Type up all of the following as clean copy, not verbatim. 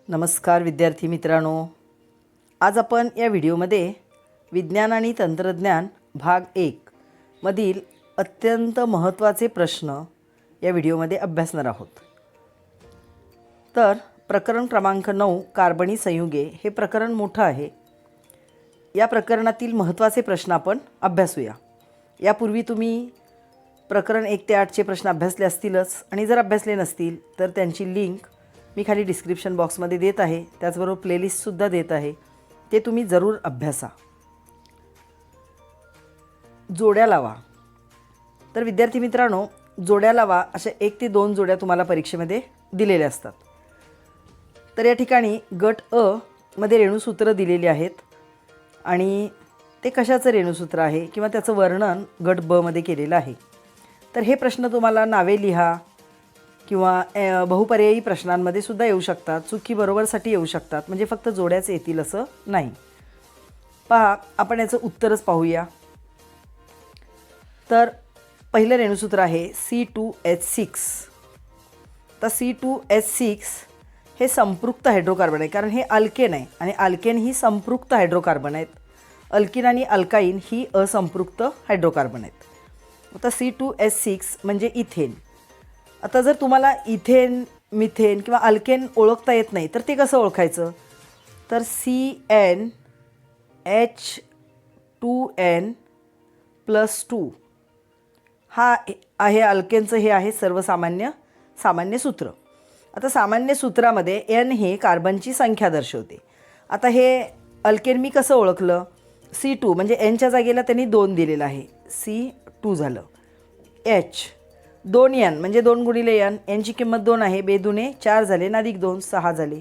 नमस्कार विद्यार्थी मित्रांनो, आज आपण या व्हिडिओमध्ये विज्ञान आणि तंत्रज्ञान भाग 1 मधील अत्यंत महत्त्वाचे प्रश्न या व्हिडिओमध्ये अभ्यासणार आहोत. तर प्रकरण क्रमांक 9 कार्बनी संयुगे हे प्रकरण मोठं आहे. या प्रकरणातील महत्त्वाचे प्रश्न आपण अभ्यासूया. यापूर्वी तुम्ही प्रकरण 1 ते 8चे प्रश्न अभ्यासले असतीलच आणि जर अभ्यासले नसतील तर त्यांची लिंक मी खाली डिस्क्रिप्शन बॉक्समध्ये देत आहे. त्याचबरोबर प्लेलिस्टसुद्धा देत आहे, ते तुम्ही जरूर अभ्यासा. जोड्या लावा. तर विद्यार्थी मित्रांनो, जोड्या लावा अशा 1 ते 2 जोड्या तुम्हाला परीक्षेमध्ये दिलेल्या असतात. तर या ठिकाणी गट अ मध्ये रेणुसूत्र दिलेली आहेत आणि ते कशाचं रेणुसूत्र आहे किंवा त्याचं वर्णन गट ब मध्ये केलेलं आहे. तर हे प्रश्न तुम्हाला नावे लिहा किंवा बहुपर्यायी प्रश्नांमध्ये सुद्धा येऊ शकतात, चुकी बरोबरसाठी येऊ शकतात, म्हणजे फक्त जोड्याच येतील असं नाही. पहा, आपण याचं उत्तरच पाहूया. तर पहिलं रेणुसूत्र आहे C2H6. तर C2H6 हे संपृक्त हायड्रोकार्बन आहे, कारण हे अल्केन आहे आणि अल्केन ही संपृक्त हायड्रोकार्बन आहेत. अल्किन आणि अल्काईन ही असंपृक्त हायड्रोकार्बन आहेत. आता C2H6 म्हणजे इथेन. आता जर तुम्हाला इथेन, मिथेन किंवा अल्केन ओळखता येत नाही तर ते कसं ओळखायचं? तर CnH2n+2 हा आहे अल्केनचं, हे आहे सामान्य सूत्र. आता सामान्य सूत्रामध्ये n हे कार्बनची संख्या दर्शवते. आता हे अल्केन मी कसं ओळखलं? C2 म्हणजे nच्या जागेला त्यांनी 2 दिलेलं आहे, C2 झालं. H 2n म्हणजे 2 गुणिले n, nची किंमत 2 आहे, 2 दुणे 4 झाले ना, अधिक 2 6 झाले.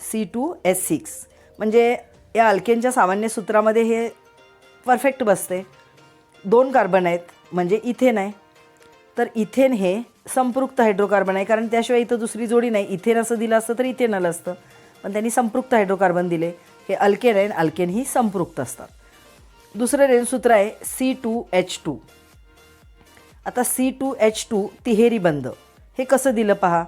C2H6 म्हणजे या अल्केनच्या सामान्य सूत्रामध्ये हे परफेक्ट बसते. 2 कार्बन आहेत म्हणजे इथेन आहे. तर इथेन हे संपृक्त हायड्रोकार्बन आहे, कारण त्याशिवाय इथं दुसरी जोडी नाही. इथेन असं दिलं असतं तर इथेनल असतं, पण त्यांनी संपृक्त हायड्रोकार्बन दिले. हे अल्केन आहे, अल्केन ही संपृक्त असतात. दुसरं रेणुसूत्र आहे C2H2. आता C2H2 तिहेरी बंध हे कसं दिलं पहा.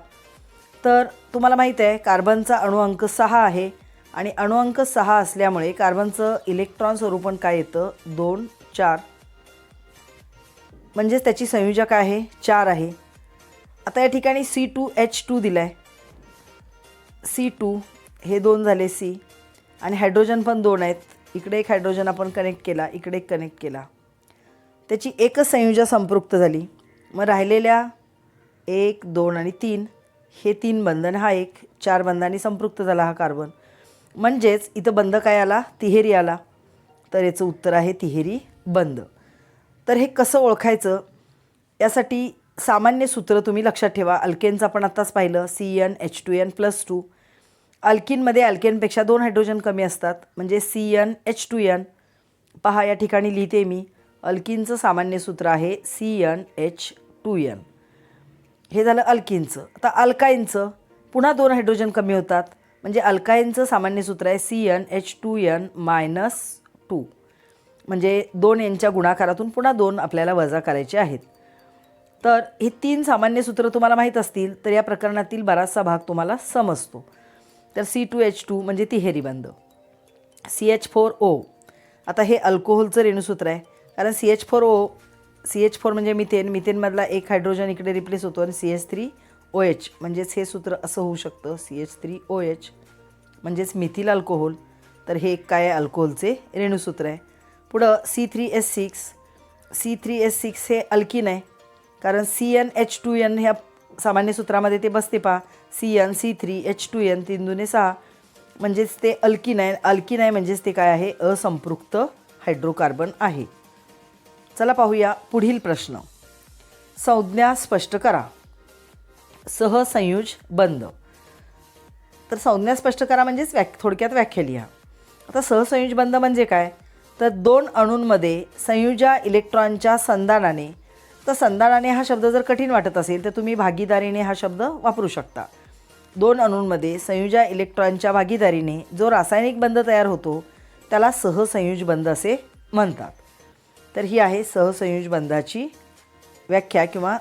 तर तुम्हाला माहीत आहे कार्बनचा अणुअंक 6 आहे आणि अणुअंक 6 असल्यामुळे कार्बनचं इलेक्ट्रॉन स्वरूपण काय येतं? 2 4, म्हणजेच त्याची संयोजक आहे 4 आहे. आता या ठिकाणी C2H2 दिला आहे. C2 हे 2 झाले C आणि हायड्रोजन पण 2 आहेत. इकडे एक हायड्रोजन आपण कनेक्ट केला, इकडे एक कनेक्ट केला, त्याची एकच संयोजा संपृक्त झाली. मग राहिलेल्या 1 2 आणि 3 हे 3 बंधन, हा एक 4 बंधांनी संपृक्त झाला हा कार्बन. म्हणजेच इथं बंध काय आला? तिहेरी आला. तर याचं उत्तर आहे तिहेरी बंध. तर हे कसं ओळखायचं? यासाठी सामान्य सूत्र तुम्ही लक्षात ठेवा. अल्केनचं आपण आत्ताच पाहिलं, CnH2n+2. अल्किनमध्ये अल्केनपेक्षा 2 हायड्रोजन कमी असतात, म्हणजे CnH2n. पहा, या ठिकाणी लिहिते मी. अल्किनचं सामान्य सूत्र आहे CnH2n. हे झालं अल्किनचं. आता अल्काईनचं पुन्हा 2 हायड्रोजन कमी होतात, म्हणजे अल्काईनचं सामान्य सूत्र आहे CnH2n-2. म्हणजे 2 यांच्या गुणाकारातून पुन्हा 2 आपल्याला वजा करायचे आहेत. तर हे 3 सामान्य सूत्र तुम्हाला माहीत असतील तर या प्रकरणातील बराचसा भाग तुम्हाला समजतो. तर C2H2 म्हणजे तिहेरी बंध. CH4O. आता हे अल्कोहोलचं रेणुसूत्र आहे, कारण CH4 म्हणजे मिथेन, मिथेनमधला एक हायड्रोजन इकडे रिप्लेस होतो आणि CH3OH, म्हणजेच हे सूत्र असं होऊ शकतं CH3OH म्हणजेच मिथिल अल्कोहोल. तर हे एक काय आहे? अल्कोहोलचे रेणुसूत्र आहे. पुढं C3H6 हे अल्किन आहे, कारण CnH2n ह्या सामान्य सूत्रामध्ये ते बसते पहा. CnC3H2n 3 दुणे 6, म्हणजेच ते अल्किन आहे. अल्किन आहे म्हणजेच ते काय आहे? असंपृक्त हायड्रोकार्बन आहे. चला पाहूया पुढील प्रश्न. संज्ञा स्पष्ट करा. सहसंयुज बंध. तर संज्ञा स्पष्ट करा म्हणजेच थोडक्यात व्याख्या लिहा. आता सहसंयुज बंध म्हणजे काय? तर 2 अणूंमध्ये संयुजा इलेक्ट्रॉनच्या संधानाने. तर संधानाने हा शब्द जर कठीण वाटत असेल तर तुम्ही भागीदारीने हा शब्द वापरू शकता. 2 अणूंमध्ये संयुजा इलेक्ट्रॉनच्या भागीदारीने जो रासायनिक बंध तयार होतो त्याला सहसंयुज बंध असे म्हणतात. तर ही आहे सहसंयुज बंधाची व्याख्या किंवा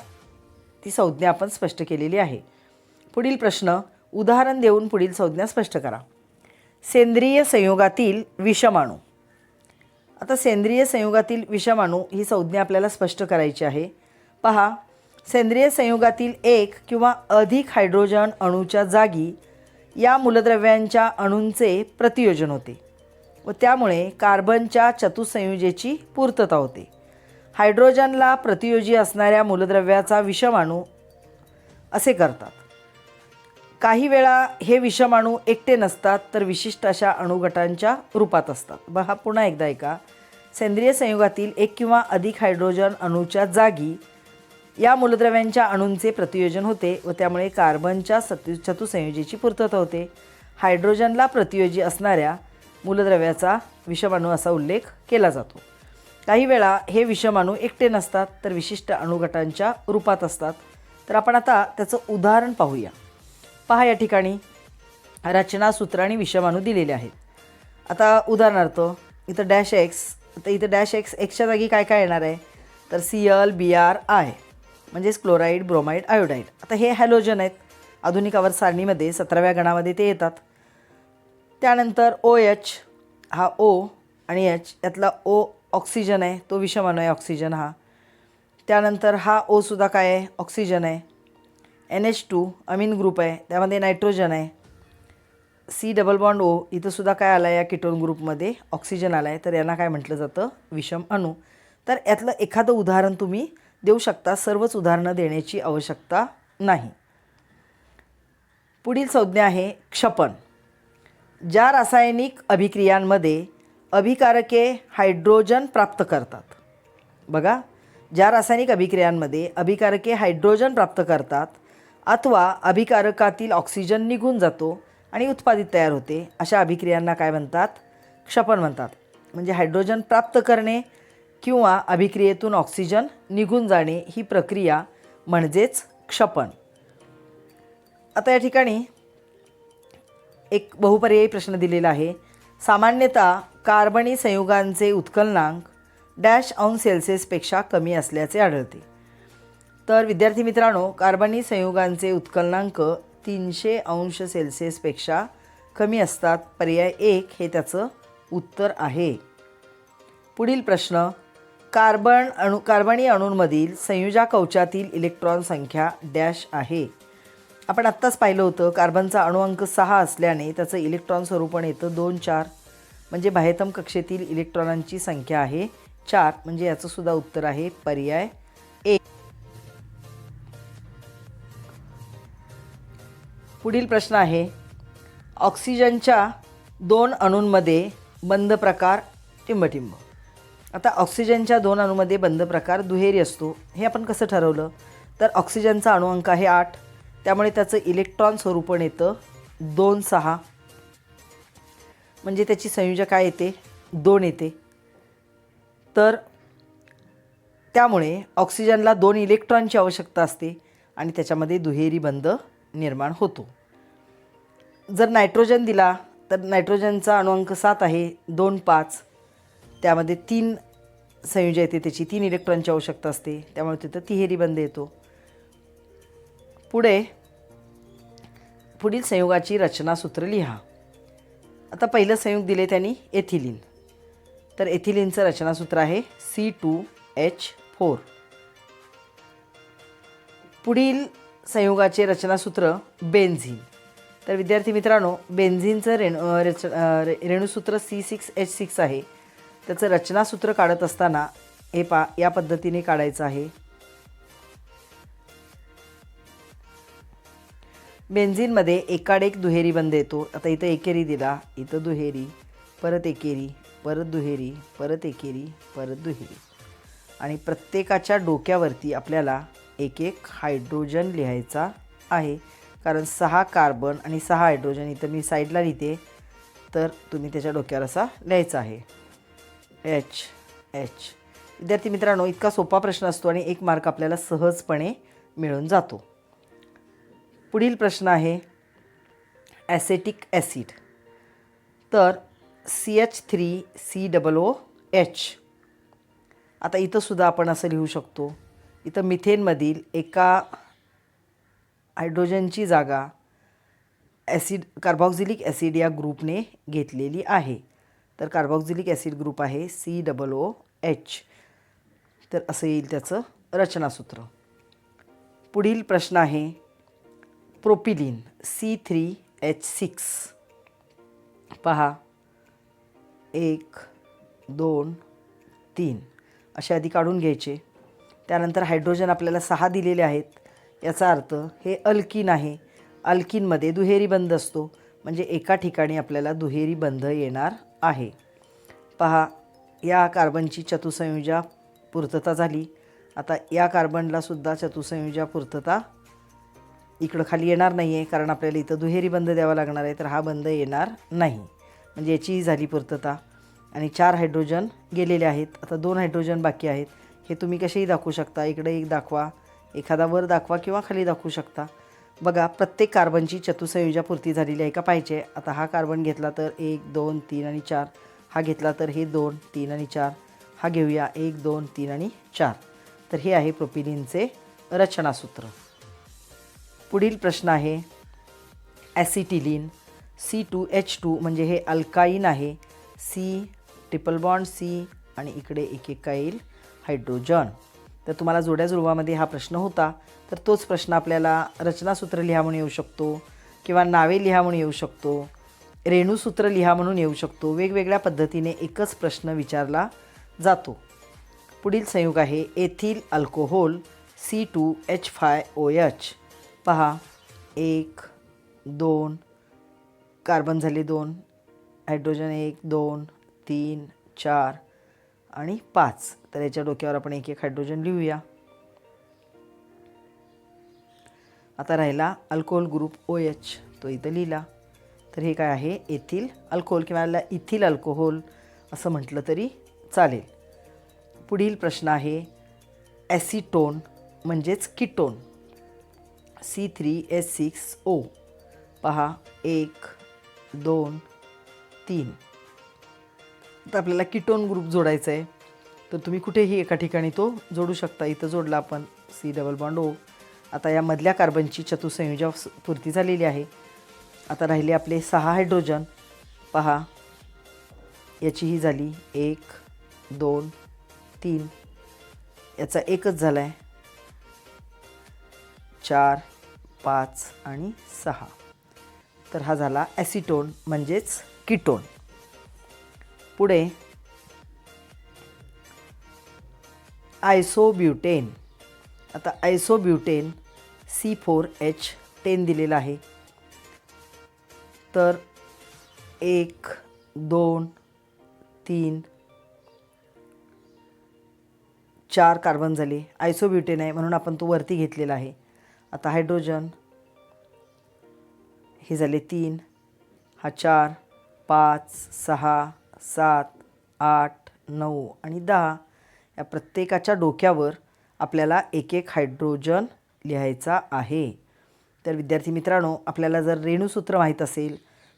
ती संज्ञा आपण स्पष्ट केलेली आहे. पुढील प्रश्न. उदाहरण देऊन पुढील संज्ञा स्पष्ट करा. सेंद्रिय संयोगातील विषमाणू. आता सेंद्रिय संयोगातील विषमाणू ही संज्ञा आपल्याला स्पष्ट करायची आहे. पहा, सेंद्रिय संयोगातील एक किंवा अधिक हायड्रोजन अणूच्या जागी या मूलद्रव्यांच्या अणूंचे प्रतियोजन होते व त्यामुळे कार्बनच्या चतुसंयुजेची पूर्तता होते. हायड्रोजनला प्रतियोजी असणाऱ्या मूलद्रव्याचा विषमाणू असे करतात. काही वेळा हे विषमाणू एकटे नसतात तर विशिष्ट अशा अणुगटांच्या रूपात असतात. बघा पुन्हा एकदा ऐका. सेंद्रिय संयोगातील एक किंवा अधिक हायड्रोजन अणूच्या जागी या मूलद्रव्यांच्या अणूंचे प्रतियोजन होते व त्यामुळे कार्बनच्या चतुसंयुजेची पूर्तता होते. हायड्रोजनला प्रतियोजी असणाऱ्या मूलद्रव्याचा विषमाणू असा उल्लेख केला जातो. काही वेळा हे विषमाणू एकटे नसतात तर विशिष्ट अणुगटांच्या रूपात असतात. तर आपण आता त्याचं उदाहरण पाहूया. पहा, या ठिकाणी रचनासूत्र आणि विषमाणू दिलेले आहेत. आता उदाहरणार्थ इथं डॅश एक्स, तर इथं डॅश एक्स, एक्सच्या जागी काय काय येणार आहे तर Cl, Br, I म्हणजेच क्लोराईड, ब्रोमाइड, आयोडाईड. आता हे हॅलोजन आहेत. आधुनिक आवर्त सारणीमध्ये 17व्या गणामध्ये ते येतात. त्यानंतर OH, हा O आणि H, यातला O ऑक्सिजन आहे, तो विषमाणू आहे ऑक्सिजन हा. त्यानंतर हा O सुद्धा काय आहे, ऑक्सिजन आहे. NH2 अमीन ग्रुप आहे, त्यामध्ये नायट्रोजन आहे. C डबल बॉन्ड O, इथं सुद्धा काय आला आहे, या कीटोन ग्रुपमध्ये ऑक्सिजन आला आहे. तर यांना काय म्हटलं जातं, विषम अणू. तर यातलं एखादं उदाहरण तुम्ही देऊ शकता. सर्वच उदाहरणं देण्याची आवश्यकता नाही. पुढील संज्ञा आहे क्षपन. ज्या रासायनिक अभिक्रियांमध्ये अभिकारके हायड्रोजन प्राप्त करतात. बघा, ज्या रासायनिक अभिक्रियांमध्ये अभिकारके हायड्रोजन प्राप्त करतात अथवा अभिकारकातील ऑक्सिजन निघून जातो आणि उत्पादित तयार होते, अशा अभिक्रियांना काय म्हणतात, क्षपन म्हणतात. म्हणजे हायड्रोजन प्राप्त करणे किंवा अभिक्रियेतून ऑक्सिजन निघून जाणे ही प्रक्रिया म्हणजेच क्षपन. आता या ठिकाणी एक बहुपर्यायी प्रश्न दिलेला आहे. सामान्यतः कार्बनी संयुगांचे उत्कलनांक -°C कमी असल्याचे आढळते. तर विद्यार्थी मित्रांनो, कार्बनी संयुगांचे उत्कलनांक 300°C कमी असतात. पर्याय 1 हे त्याचं उत्तर आहे. पुढील प्रश्न, कार्बनी अणूंमधील संयुजा कवचातील इलेक्ट्रॉन संख्या डॅश आहे. आपण आत्ताच पाहिलं होतं, कार्बनचा अणुअंक 6 असल्याने त्याचं इलेक्ट्रॉन स्वरूपण येतं 2, 4. म्हणजे बाह्यतम कक्षेतील इलेक्ट्रॉनांची संख्या आहे 4. म्हणजे याचं सुद्धा उत्तर आहे पर्याय 1. पुढील प्रश्न आहे, ऑक्सिजनच्या 2 अणूंमध्ये बंध प्रकार टिंबटिंब. आता ऑक्सिजनच्या 2 अणूमध्ये बंध प्रकार दुहेरी असतो. हे आपण कसं ठरवलं तर ऑक्सिजनचा अणुअंक आहे 8, त्यामुळे त्याचं इलेक्ट्रॉन स्वरूपण येतं 2, 6. म्हणजे त्याची संयुजा काय येते, 2 येते. तर त्यामुळे ऑक्सिजनला 2 इलेक्ट्रॉनची आवश्यकता असते आणि त्याच्यामध्ये दुहेरी बंध निर्माण होतो. जर नायट्रोजन दिला तर नायट्रोजनचा अणुअंक 7 आहे, 2, 5. त्यामध्ये 3 संयुजा येते, त्याची 3 इलेक्ट्रॉनची आवश्यकता असते, त्यामुळे तिथं तिहेरी बंध येतो. पुढील संयुगाची रचनासूत्र लिहा. आता पहिलं संयुग दिले त्यांनी एथिलीन. तर एथिलीनचं रचनासूत्र आहे C2H4. पुढील संयुगाचे रचनासूत्र बेन्झीन. तर विद्यार्थी मित्रांनो, बेन्झीनचं रेणुसूत्र C6H6 आहे. त्याचं रचनासूत्र काढत असताना हे या पद्धतीने काढायचं आहे. बेन्झीनमध्ये एकाड एक दुहेरी बंध येतो. आता इथं एकेरी दिला, इथं दुहेरी, परत एकेरी, परत दुहेरी, परत एकेरी, परत दुहेरी. आणि प्रत्येकाच्या डोक्यावरती आपल्याला एक एक हायड्रोजन लिहायचा आहे. कारण 6 कार्बन आणि 6 हायड्रोजन इथं मी साईडला लिहिते, तर तुम्ही त्याच्या डोक्यावर असा लिहायचा आहे H. विद्यार्थी मित्रांनो, इतका सोपा प्रश्न असतो आणि 1 मार्क आपल्याला सहजपणे मिळून जातो. पुढील प्रश्न आहे ॲसेटिक ॲसिड. तर CH3COOH. आता इथं सुद्धा आपण असं लिहू शकतो. इथं मिथेनमधील एका हायड्रोजनची जागा ॲसिड कार्बॉक्झिलिक ॲसिड या ग्रुपने घेतलेली आहे. तर कार्बॉक्झिलिक ॲसिड ग्रुप आहे COOH. तर असं येईल त्याचं रचनासूत्र. पुढील प्रश्न आहे प्रोपिलिन C3H6. पहा 1 2 3 असे आधी काढून घ्यायचे. त्यानंतर हायड्रोजन आपल्याला 6 दिलेले आहेत. याचा अर्थ हे अल्किन आहे. अल्किनमध्ये दुहेरी बंध असतो, म्हणजे एका ठिकाणी आपल्याला दुहेरी बंध येणार आहे. पहा या कार्बनची चतुसंयुजा पूर्तता झाली. आता या कार्बनला सुद्धा चतुसंयुजा पूर्तता इकडं खाली येणार नाही आहे, कारण आपल्याला इथं दुहेरी बंध द्यावा लागणार आहे. तर हा बंध येणार नाही, म्हणजे याचीही झाली पूर्तता. आणि 4 हायड्रोजन गेलेले आहेत. आता 2 हायड्रोजन बाकी आहेत. हे तुम्ही कसेही दाखवू शकता. इकडे एक दाखवा, एखादा वर दाखवा किंवा खाली दाखवू शकता. बघा प्रत्येक कार्बनची चतुसंयुजा पूर्ती झालेली आहे का पाहिजे. आता हा कार्बन घेतला तर 1 2 3 आणि 4. हा घेतला तर हे 2 3 आणि 4. हा घेऊया 1 2 3 आणि 4. तर हे आहे प्रोपिलिनचे रचनासूत्र. पुढील प्रश्न आहे ॲसिटिलीन C2H2, म्हणजे हे अल्काईन आहे. C ट्रिपल बॉन्ड C आणि इकडे एक एक येईल हायड्रोजन. तर तुम्हाला जोड्या जुळवामध्ये हा प्रश्न होता. तर तोच प्रश्न आपल्याला रचनासूत्र लिहा म्हणून येऊ शकतो, किंवा नावे लिहा म्हणून येऊ शकतो, रेणूसूत्र लिहा म्हणून येऊ शकतो. वेगवेगळ्या पद्धतीने एकच प्रश्न विचारला जातो. पुढील संयुग आहे एथिल अल्कोहोल C2H5OH. पहा 1 2 कार्बन झाले 2, हायड्रोजन 1 2 3 4 आणि 5. तर याच्या डोक्यावर आपण एक एक हायड्रोजन लिहूया. आता राहिला अल्कोहोल ग्रुप OH, तो इथं लिहिला. तर हे काय आहे एथिल अल्कोहोल, किंवा याला इथिल अल्कोहोल असं म्हटलं तरी चालेल. पुढील प्रश्न आहे ॲसिटोन, म्हणजेच कीटोन C3H6O. पहा 1 2 3. तर आपल्याला कीटोन ग्रुप जोडायचा आहे. तर तुम्ही कुठेही एका ठिकाणी तो जोडू शकता. इथं जोडला आपण C डबल बॉन्ड O. आता या मधल्या कार्बनची चतुसंयुजा पूर्ती झालेली आहे. आता राहिले आपले 6 हायड्रोजन. पहा याचीही झाली 1 2 3. याचा एकच झाला आहे 4 5 आणि 6. तर हा झाला ॲसिटोन, म्हणजेच कीटोन. पुढे आयसोब्युटेन. आता आयसोब्युटेन C4H10 दिलेला आहे. तर 1 2 3 4 कार्बन झाले. आयसोब्युटेन आहे म्हणून आपण तो वरती घेतलेला आहे. आता हायड्रोजन हे झाले 3, हा 4 5 6 7 8 9 आणि 10. या प्रत्येकाच्या डोक्यावर आपल्याला एक एक हायड्रोजन लिहायचा आहे. तर विद्यार्थी मित्रांनो, आपल्याला जर रेणूसूत्र माहीत असेल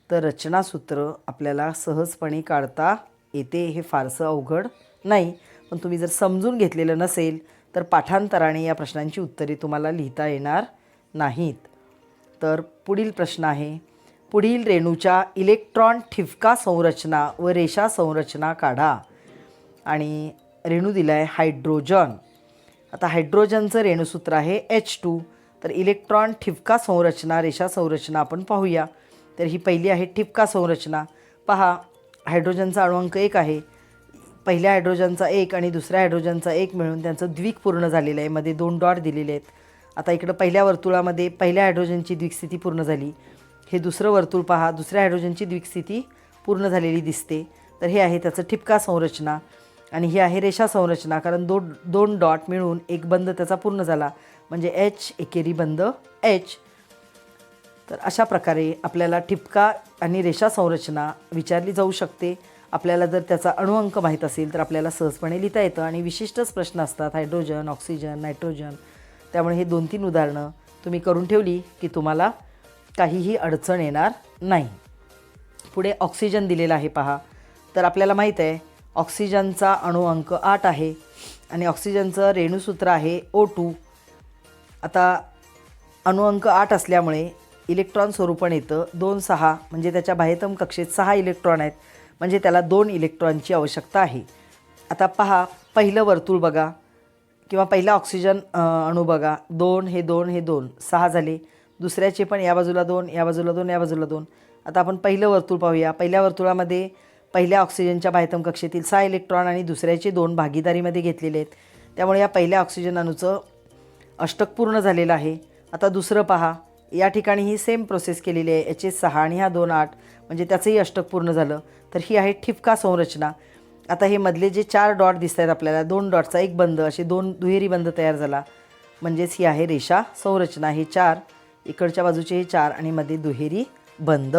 तर रचनासूत्र आपल्याला सहजपणे काढता येते. हे फारसं अवघड नाही. पण तुम्ही जर समजून घेतलेलं नसेल तर पाठांतराने या प्रश्नांची उत्तरे तुम्हाला लिहिता येणार नाहीत. तर पुढील प्रश्न आहे पुढील रेणूच्या इलेक्ट्रॉन ठिपका संरचना व रेषा संरचना काढा. आणि रेणू दिला आहे हायड्रोजन. आता हायड्रोजनचं रेणूसूत्र आहे H2. तर इलेक्ट्रॉन ठिपका संरचना रेषा संरचना आपण पाहूया. तर ही पहिली आहे ठिपका संरचना. पहा हायड्रोजनचा अणुअंक 1 आहे. पहिल्या हायड्रोजनचा 1 आणि दुसऱ्या हायड्रोजनचा 1 मिळून त्यांचं द्विक पूर्ण झालेलं आहे. मध्ये 2 डॉट दिलेले आहेत. आता इकडं पहिल्या वर्तुळामध्ये पहिल्या हायड्रोजनची द्विकस्थिती पूर्ण झाली. हे दुसरं वर्तुळ पहा, दुसऱ्या हायड्रोजनची द्विकस्थिती पूर्ण झालेली दिसते. तर हे आहे त्याचं ठिपका संरचना. आणि ही आहे रेषा संरचना, कारण दोन डॉट मिळून एक बंध त्याचा पूर्ण झाला, म्हणजे H एकेरी बंध H. तर अशा प्रकारे आपल्याला ठिपका आणि रेषा संरचना विचारली जाऊ शकते. आपल्याला जर त्याचा अणुअंक माहीत असेल तर आपल्याला सहजपणे लिहिता येतं. आणि विशिष्टच प्रश्न असतात हायड्रोजन, ऑक्सिजन, नायट्रोजन. त्यामुळे हे 2-3 उदाहरणं तुम्ही करून ठेवली की तुम्हाला काहीही अडचण येणार नाही. पुढे ऑक्सिजन दिलेला आहे पहा. तर आपल्याला माहीत आहे ऑक्सिजनचा अणुअंक 8 आहे आणि ऑक्सिजनचं रेणूसूत्र आहे O2. आता अणुअंक 8 असल्यामुळे इलेक्ट्रॉन स्वरूपण येतं 2 6 म्हणजे त्याच्या बाह्यतम कक्षेत 6 इलेक्ट्रॉन आहेत, म्हणजे त्याला 2 इलेक्ट्रॉनची आवश्यकता आहे. आता पहा, पहिलं वर्तुळ बघा किंवा पहिला ऑक्सिजन अणू बघा, 2 हे 2 हे 2 6 झाले. दुसऱ्याचे पण या बाजूला 2 या बाजूला 2 या बाजूला 2. आता आपण पहिलं वर्तुळ पाहूया. पहिल्या वर्तुळामध्ये पहिल्या ऑक्सिजनच्या बाह्यतम कक्षेतील 6 इलेक्ट्रॉन आणि दुसऱ्याचे 2 भागीदारीमध्ये घेतलेले आहेत, त्यामुळे या पहिल्या ऑक्सिजन अणूचं अष्टक पूर्ण झालेलं आहे. आता दुसरं पहा, या ठिकाणी ही सेम प्रोसेस केलेली आहे. याचे 6 आणि ह्या 2 8 म्हणजे त्याचंही अष्टक पूर्ण झालं. तर ही आहे ठिपका संरचना. आता हे मधले जे 4 डॉट दिसत आहेत आपल्याला, 2 डॉटचा एक बंध, असे 2 दुहेरी बंध तयार झाला, म्हणजेच ही आहे रेषा संरचना. हे 4 इकडच्या बाजूचे हे 4 आणि मध्ये दुहेरी बंध.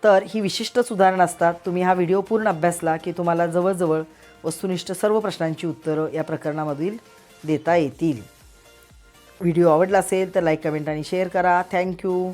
तर ही विशिष्ट सुधारणा असतात. तुम्ही हा व्हिडिओ पूर्ण अभ्यासला की तुम्हाला जवळजवळ वस्तुनिष्ठ सर्व प्रश्नांची उत्तरं या प्रकरणामधील देता येतील. व्हिडिओ आवडला असेल तर लाईक, कमेंट आणि शेअर करा. थँक्यू.